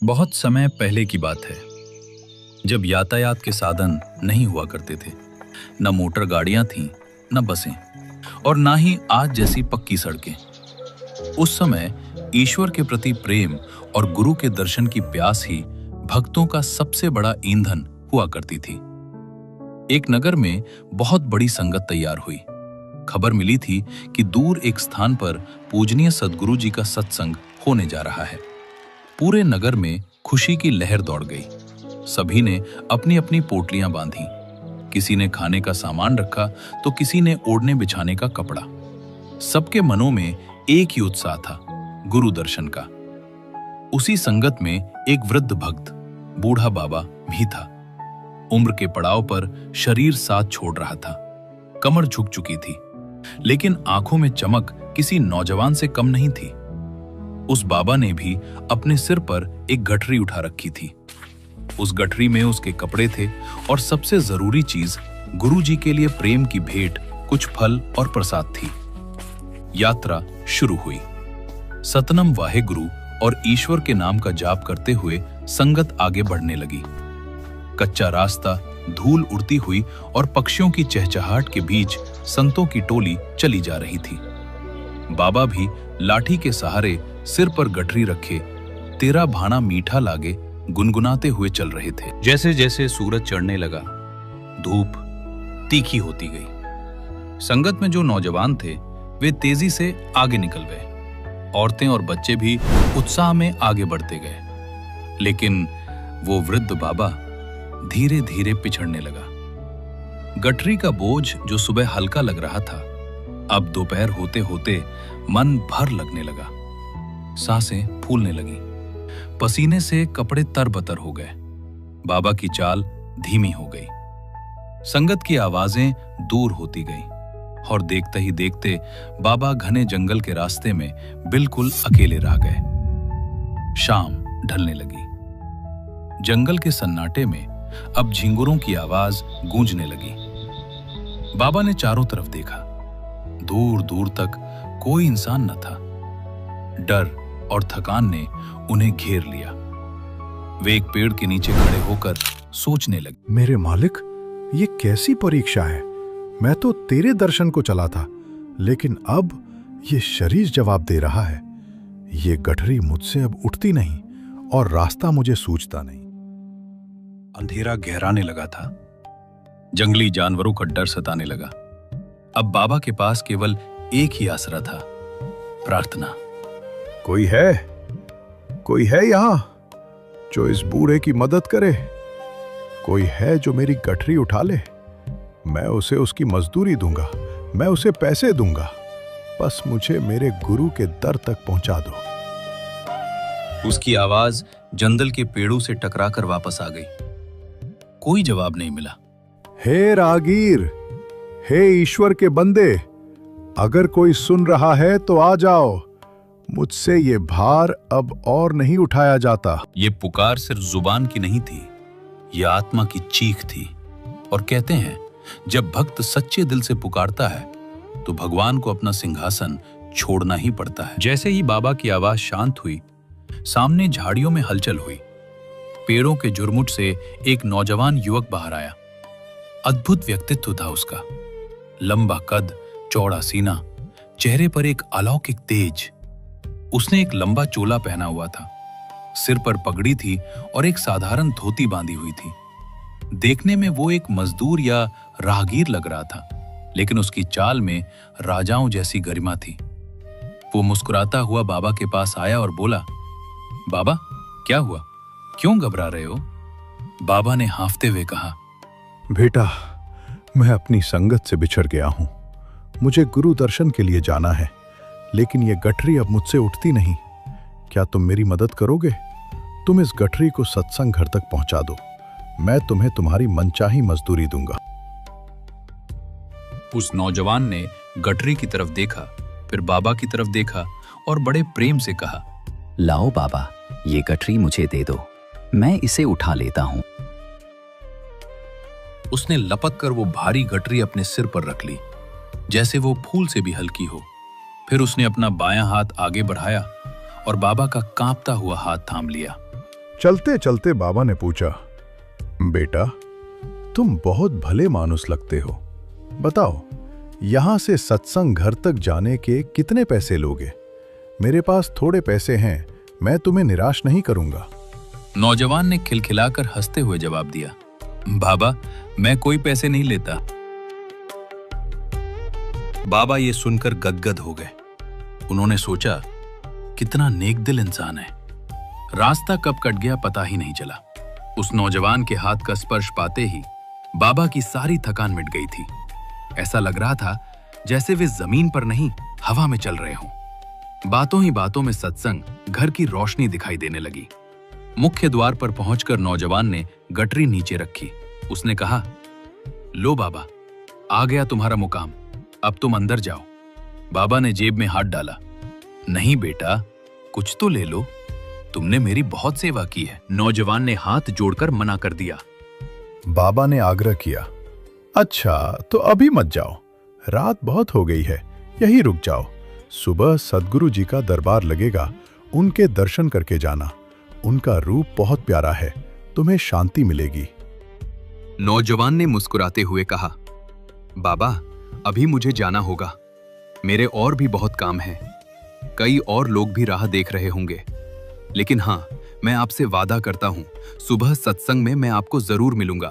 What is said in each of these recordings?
बहुत समय पहले की बात है, जब यातायात के साधन नहीं हुआ करते थे। न मोटर गाड़ियां थीं, न बसें, और ना ही आज जैसी पक्की सड़कें। उस समय ईश्वर के प्रति प्रेम और गुरु के दर्शन की प्यास ही भक्तों का सबसे बड़ा ईंधन हुआ करती थी। एक नगर में बहुत बड़ी संगत तैयार हुई। खबर मिली थी कि दूर एक स्थान पर पूजनीय सद्गुरु जी का सत्संग होने जा रहा है। पूरे नगर में खुशी की लहर दौड़ गई। सभी ने अपनी अपनी पोटलियां बांधी। किसी ने खाने का सामान रखा तो किसी ने ओढ़ने बिछाने का कपड़ा। सबके मनों में एक ही उत्साह था, गुरु दर्शन का। उसी संगत में एक वृद्ध भक्त, बूढ़ा बाबा भी था। उम्र के पड़ाव पर शरीर साथ छोड़ रहा था। कमर झुक चुकी थी, लेकिन आंखों में चमक किसी नौजवान से कम नहीं थी। उस बाबा ने भी अपने सिर पर एक गठरी उठा रखी थी। उस गठरी में उसके कपड़े थे और सबसे जरूरी चीज गुरु जी के लिए प्रेम की भेंट, कुछ फल और प्रसाद थी। यात्रा शुरू हुई। सतनम वाहेगुरु और ईश्वर के नाम का जाप करते हुए संगत आगे बढ़ने लगी। कच्चा रास्ता, धूल उड़ती हुई और पक्षियों की चहचहाहट के बीच संतों की टोली चली जा रही थी। बाबा भी लाठी के सहारे सिर पर गठरी रखे, तेरा भाना मीठा लागे गुनगुनाते हुए चल रहे थे। जैसे जैसे सूरज चढ़ने लगा, धूप तीखी होती गई। संगत में जो नौजवान थे वे तेजी से आगे निकल गए। औरतें और बच्चे भी उत्साह में आगे बढ़ते गए, लेकिन वो वृद्ध बाबा धीरे धीरे पिछड़ने लगा। गठरी का बोझ जो सुबह हल्का लग रहा था, अब दोपहर होते होते मन भर लगने लगा। सांसें फूलने लगी, पसीने से कपड़े तरबतर हो गए। बाबा की चाल धीमी हो गई। संगत की आवाजें दूर होती गईं और देखते ही देखते बाबा घने जंगल के रास्ते में बिल्कुल अकेले रह गए। शाम ढलने लगी। जंगल के सन्नाटे में अब झिंगुरों की आवाज गूंजने लगी। बाबा ने चारों तरफ देखा। दूर दूर तक कोई इंसान न था। डर और थकान ने उन्हें घेर लिया। वे एक पेड़ के नीचे खड़े होकर सोचने लगे। मेरे मालिक, ये कैसी परीक्षा है? मैं तो तेरे दर्शन को चला था, लेकिन अब ये शरीर जवाब दे रहा है। ये गठरी मुझसे अब उठती नहीं और रास्ता मुझे सूझता नहीं। अंधेरा गहराने लगा था। जंगली जानवरों का डर सताने लगा। अब बाबा के पास केवल एक ही आसरा था, प्रार्थना। कोई है यहां जो इस बूढ़े की मदद करे? कोई है जो मेरी गठरी उठा ले? मैं उसे उसकी मजदूरी दूंगा, मैं उसे पैसे दूंगा। बस मुझे मेरे गुरु के दर तक पहुंचा दो। उसकी आवाज जंगल के पेड़ों से टकराकर वापस आ गई। कोई जवाब नहीं मिला। हे रागीर, हे ईश्वर के बंदे, अगर कोई सुन रहा है तो आ जाओ। मुझसे ये भार अब और नहीं उठाया जाता। ये पुकार सिर्फ जुबान की नहीं थी, ये आत्मा की चीख थी। और कहते हैं, जब भक्त सच्चे दिल से पुकारता है तो भगवान को अपना सिंहासन छोड़ना ही पड़ता है। जैसे ही बाबा की आवाज शांत हुई, सामने झाड़ियों में हलचल हुई। पेड़ों के झुरमुट से एक नौजवान युवक बाहर आया। अद्भुत व्यक्तित्व था उसका। लंबा कद, चौड़ा सीना, चेहरे पर एक अलौकिक तेज। उसने एक लंबा चोला पहना हुआ था, सिर पर पगड़ी थी और एक साधारण धोती बांधी हुई थी। देखने में वो एक मजदूर या राहगीर लग रहा था, लेकिन उसकी चाल में राजाओं जैसी गरिमा थी। वो मुस्कुराता हुआ बाबा के पास आया और बोला, बाबा, क्या हुआ? क्यों घबरा रहे हो? बाबा ने हांफते हुए कहा, बेटा, मैं अपनी संगत से बिछड़ गया हूं। मुझे गुरु दर्शन के लिए जाना है, लेकिन ये गठरी अब मुझसे उठती नहीं। क्या तुम मेरी मदद करोगे? तुम इस गठरी को सत्संग घर तक पहुंचा दो। मैं तुम्हें तुम्हारी मनचाही मजदूरी दूंगा। उस नौजवान ने गठरी की तरफ देखा, फिर बाबा की तरफ देखा और बड़े प्रेम से कहा, लाओ बाबा, ये गठरी मुझे दे दो, मैं इसे उठा लेता हूं। उसने लपक कर वो भारी गठरी अपने सिर पर रख ली, जैसे वो फूल से भी हल्की हो। फिर उसने अपना बायां हाथ आगे बढ़ाया और बाबा का कांपता हुआ हाथ थाम लिया। चलते चलते बाबा ने पूछा, बेटा, तुम बहुत भले मानुस लगते हो। बताओ, यहां से सत्संग घर तक जाने के कितने पैसे लोगे? मेरे पास थोड़े पैसे हैं, मैं तुम्हें निराश नहीं करूंगा। नौजवान ने खिलखिलाकर हंसते हुए जवाब दिया, बाबा, मैं कोई पैसे नहीं लेता। बाबा ये सुनकर गदगद हो गए। उन्होंने सोचा, कितना नेकदिल इंसान है। रास्ता कब कट गया पता ही नहीं चला। उस नौजवान के हाथ का स्पर्श पाते ही बाबा की सारी थकान मिट गई थी। ऐसा लग रहा था जैसे वे जमीन पर नहीं, हवा में चल रहे हों। बातों ही बातों में सत्संग घर की रोशनी दिखाई देने लगी। मुख्य द्वार पर पहुंचकर नौजवान ने गटरी नीचे रखी। उसने कहा, लो बाबा, आ गया तुम्हारा मुकाम, अब तुम अंदर जाओ। बाबा ने जेब में हाथ डाला। नहीं बेटा, कुछ तो ले लो, तुमने मेरी बहुत सेवा की है। नौजवान ने हाथ जोड़कर मना कर दिया। बाबा ने आग्रह किया, अच्छा तो अभी मत जाओ, रात बहुत हो गई है, यहीं रुक जाओ। सुबह सद्गुरु जी का दरबार लगेगा, उनके दर्शन करके जाना। उनका रूप बहुत प्यारा है, तुम्हें शांति मिलेगी। नौजवान ने मुस्कुराते हुए कहा, बाबा, अभी मुझे जाना होगा, मेरे और भी बहुत काम हैं। कई और लोग भी राह देख रहे होंगे, लेकिन हां, मैं आपसे वादा करता हूं, सुबह सत्संग में मैं आपको जरूर मिलूंगा।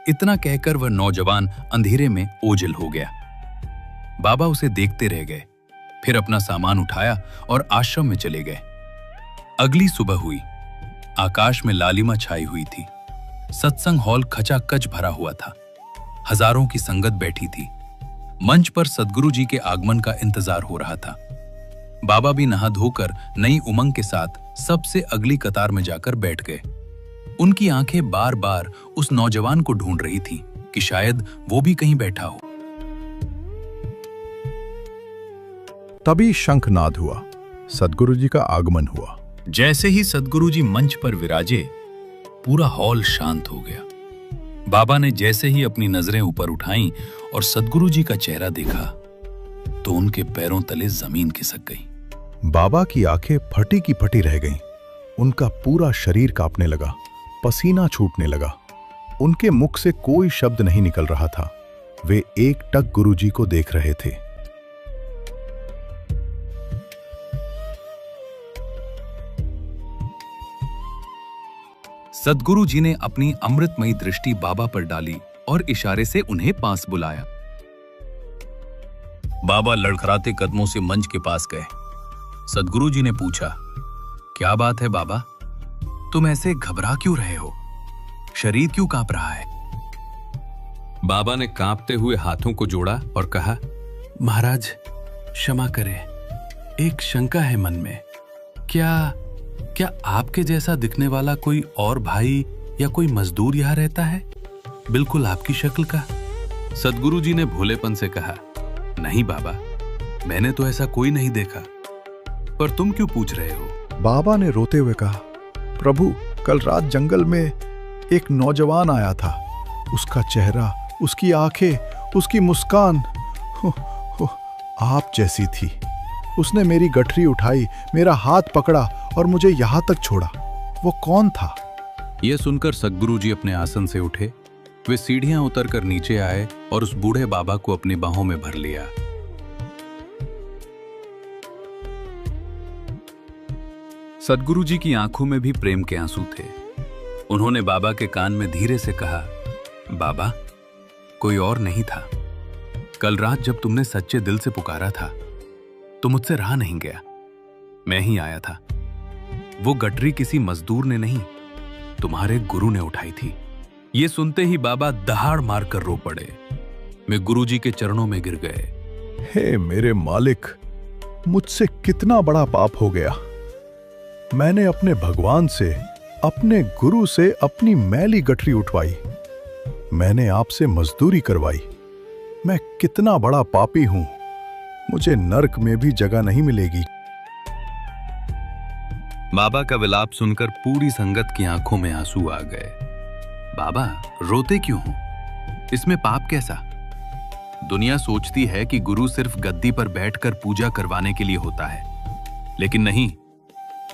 इतना कहकर वह नौजवान अंधेरे में ओझल हो गया। बाबा उसे देखते रह गए, फिर अपना सामान उठाया और आश्रम में चले गए। अगली सुबह हुई। आकाश में लालिमा छाई हुई थी। सत्संग हॉल खचाखच भरा हुआ था। हजारों की संगत बैठी थी। मंच पर सद्गुरु जी के आगमन का इंतजार हो रहा था। बाबा भी नहा धोकर नई उमंग के साथ सबसे अगली कतार में जाकर बैठ गए। उनकी आंखें बार बार उस नौजवान को ढूंढ रही थीं कि शायद वो भी कहीं बैठा हो। तभी शंखनाद हुआ, सद्गुरु जी का आगमन हुआ। जैसे ही सद्गुरु जी मंच पर विराजे, पूरा हॉल शांत हो गया। बाबा ने जैसे ही अपनी नजरें ऊपर उठाईं और सद्गुरु जी का चेहरा देखा, तो उनके पैरों तले जमीन खिसक गई। बाबा की आंखें फटी की फटी रह गईं। उनका पूरा शरीर कांपने लगा, पसीना छूटने लगा। उनके मुख से कोई शब्द नहीं निकल रहा था। वे एकटक गुरु जी को देख रहे थे। सद्गुरु जी ने अपनी अमृतमयी दृष्टि बाबा पर डाली और इशारे से उन्हें पास बुलाया। बाबा लड़खड़ाते कदमों से मंच के पास गए। सद्गुरु जी ने पूछा, क्या बात है बाबा, तुम ऐसे घबरा क्यों रहे हो? शरीर क्यों कांप रहा है? बाबा ने कांपते हुए हाथों को जोड़ा और कहा, महाराज क्षमा करें, एक शंका है मन में। क्या आपके जैसा दिखने वाला कोई और भाई या कोई मजदूर यहां रहता है, बिल्कुल आपकी शक्ल का? सद्गुरु जी ने भोलेपन से कहा, नहीं बाबा, मैंने तो ऐसा कोई नहीं देखा, पर तुम क्यों पूछ रहे हो? बाबा ने रोते हुए कहा, प्रभु, कल रात जंगल में एक नौजवान आया था। उसका चेहरा, उसकी आंखें, उसकी मुस्कान आप जैसी थी। उसने मेरी गठरी उठाई, मेरा हाथ पकड़ा और मुझे यहां तक छोड़ा। वो कौन था? यह सुनकर सद्गुरु जी अपने आसन से उठे। वे सीढ़ियां उतरकर नीचे आए और उस बूढ़े बाबा को अपनी बाहों में भर लिया। सद्गुरु जी की आंखों में भी प्रेम के आंसू थे। उन्होंने बाबा के कान में धीरे से कहा, बाबा, कोई और नहीं था। कल रात जब तुमने सच्चे दिल से पुकारा था तो मुझसे रहा नहीं गया, मैं ही आया था। वो गठरी किसी मजदूर ने नहीं, तुम्हारे गुरु ने उठाई थी। ये सुनते ही बाबा दहाड़ मारकर रो पड़े। वे गुरु जी के चरणों में गिर गए। हे मेरे मालिक, मुझसे कितना बड़ा पाप हो गया। मैंने अपने भगवान से, अपने गुरु से अपनी मैली गठरी उठवाई। मैंने आपसे मजदूरी करवाई। मैं कितना बड़ा पापी हूं। मुझे नरक में भी जगह नहीं मिलेगी। बाबा का विलाप सुनकर पूरी संगत की आंखों में आंसू आ गए। बाबा, रोते क्यों हो? इसमें पाप कैसा? दुनिया सोचती है कि गुरु सिर्फ गद्दी पर बैठकर पूजा करवाने के लिए होता है, लेकिन नहीं,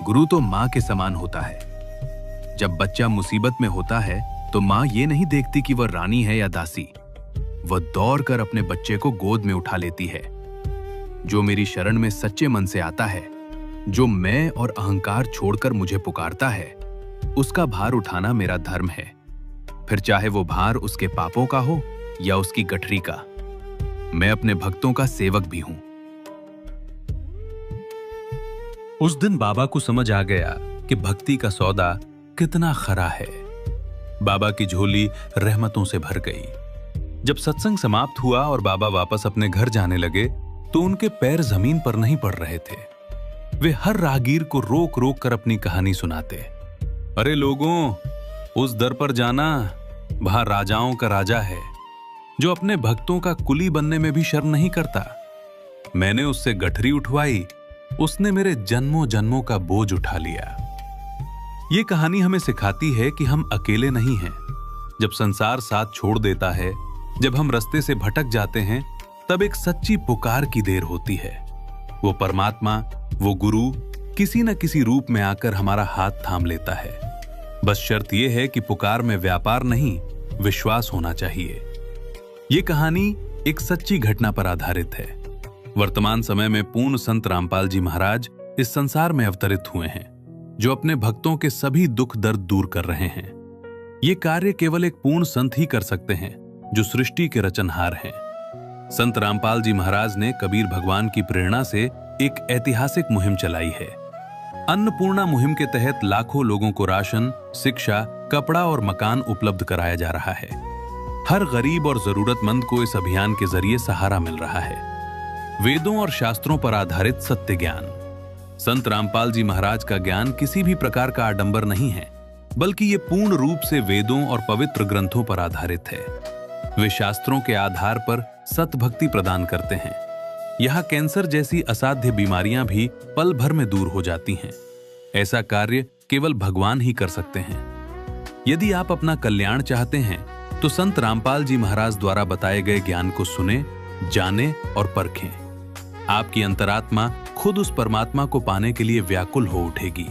गुरु तो मां के समान होता है। जब बच्चा मुसीबत में होता है तो माँ ये नहीं देखती कि वह रानी है या दासी। वह दौड़ कर अपने बच्चे को गोद में उठा लेती है। जो मेरी शरण में सच्चे मन से आता है, जो मैं और अहंकार छोड़कर मुझे पुकारता है, उसका भार उठाना मेरा धर्म है। फिर चाहे वो भार उसके पापों का हो या उसकी गठरी का। मैं अपने भक्तों का सेवक भी हूं। उस दिन बाबा को समझ आ गया कि भक्ति का सौदा कितना खरा है। बाबा की झोली रहमतों से भर गई। जब सत्संग समाप्त हुआ और बाबा वापस अपने घर जाने लगे तो उनके पैर जमीन पर नहीं पड़ रहे थे। वे हर राहगीर को रोक रोक कर अपनी कहानी सुनाते। अरे लोगों, उस दर पर जाना, वहां राजाओं का राजा है जो अपने भक्तों का कुली बनने में भी शर्म नहीं करता। मैंने उससे गठरी उठवाई, उसने मेरे जन्मों जन्मों का बोझ उठा लिया। ये कहानी हमें सिखाती है कि हम अकेले नहीं हैं। जब संसार साथ छोड़ देता है, जब हम रास्ते से भटक जाते हैं, तब एक सच्ची पुकार की देर होती है। वो परमात्मा, वो गुरु किसी न किसी रूप में आकर हमारा हाथ थाम लेता है। बस शर्त यह है कि पुकार में व्यापार नहीं, विश्वास होना चाहिए। ये कहानी एक सच्ची घटना पर आधारित है। वर्तमान समय में पूर्ण संत रामपाल जी महाराज इस संसार में अवतरित हुए हैं, जो अपने भक्तों के सभी दुख दर्द दूर कर रहे हैं। ये कार्य केवल एक पूर्ण संत ही कर सकते हैं, जो सृष्टि के रचनहार हैं। संत रामपाल जी महाराज ने कबीर भगवान की प्रेरणा से एक ऐतिहासिक मुहिम चलाई है। अन्नपूर्णा मुहिम के तहत लाखों लोगों को राशन, शिक्षा, कपड़ा और मकान उपलब्ध कराया जा रहा है। हर गरीब और जरूरतमंद को इस अभियान के जरिए सहारा मिल रहा है। वेदों और शास्त्रों पर आधारित सत्य ज्ञान। संत रामपाल जी महाराज का ज्ञान किसी भी प्रकार का आडंबर नहीं है, बल्कि ये पूर्ण रूप से वेदों और पवित्र ग्रंथों पर आधारित है। वे शास्त्रों के आधार पर सतभक्ति प्रदान करते हैं। यहाँ कैंसर जैसी असाध्य बीमारियां भी पल भर में दूर हो जाती हैं। ऐसा कार्य केवल भगवान ही कर सकते हैं। यदि आप अपना कल्याण चाहते हैं तो संत रामपाल जी महाराज द्वारा बताए गए ज्ञान को सुने, जाने और परखें। आपकी अंतरात्मा खुद उस परमात्मा को पाने के लिए व्याकुल हो उठेगी।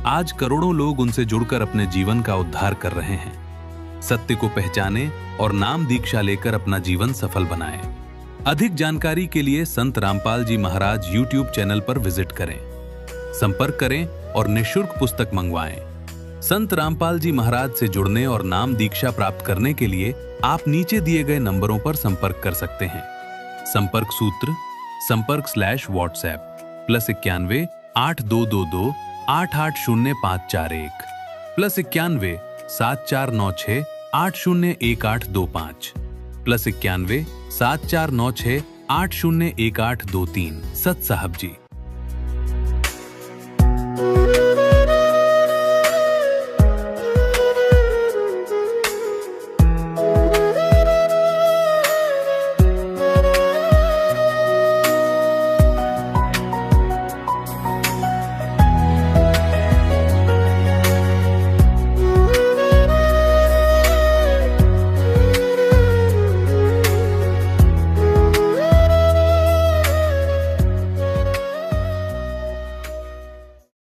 आज करोड़ों लोग उनसे जुड़कर अपने जीवन का उद्धार कर रहे हैं। सत्य को पहचानें और नाम दीक्षा लेकर अपना जीवन सफल बनाएं। अधिक जानकारी के लिए संत रामपाल जी महाराज YouTube चैनल पर विजिट करें, संपर्क करें और निःशुल्क पुस्तक मंगवाएं। संत रामपाल जी महाराज से जुड़ने और नाम दीक्षा प्राप्त करने के लिए आप नीचे दिए गए नंबरों पर संपर्क कर सकते हैं। संपर्क सूत्र: संपर्क/WhatsApp +91 8222 880541 +91 7496 801825 +91 7496 801823। सत साहब जी।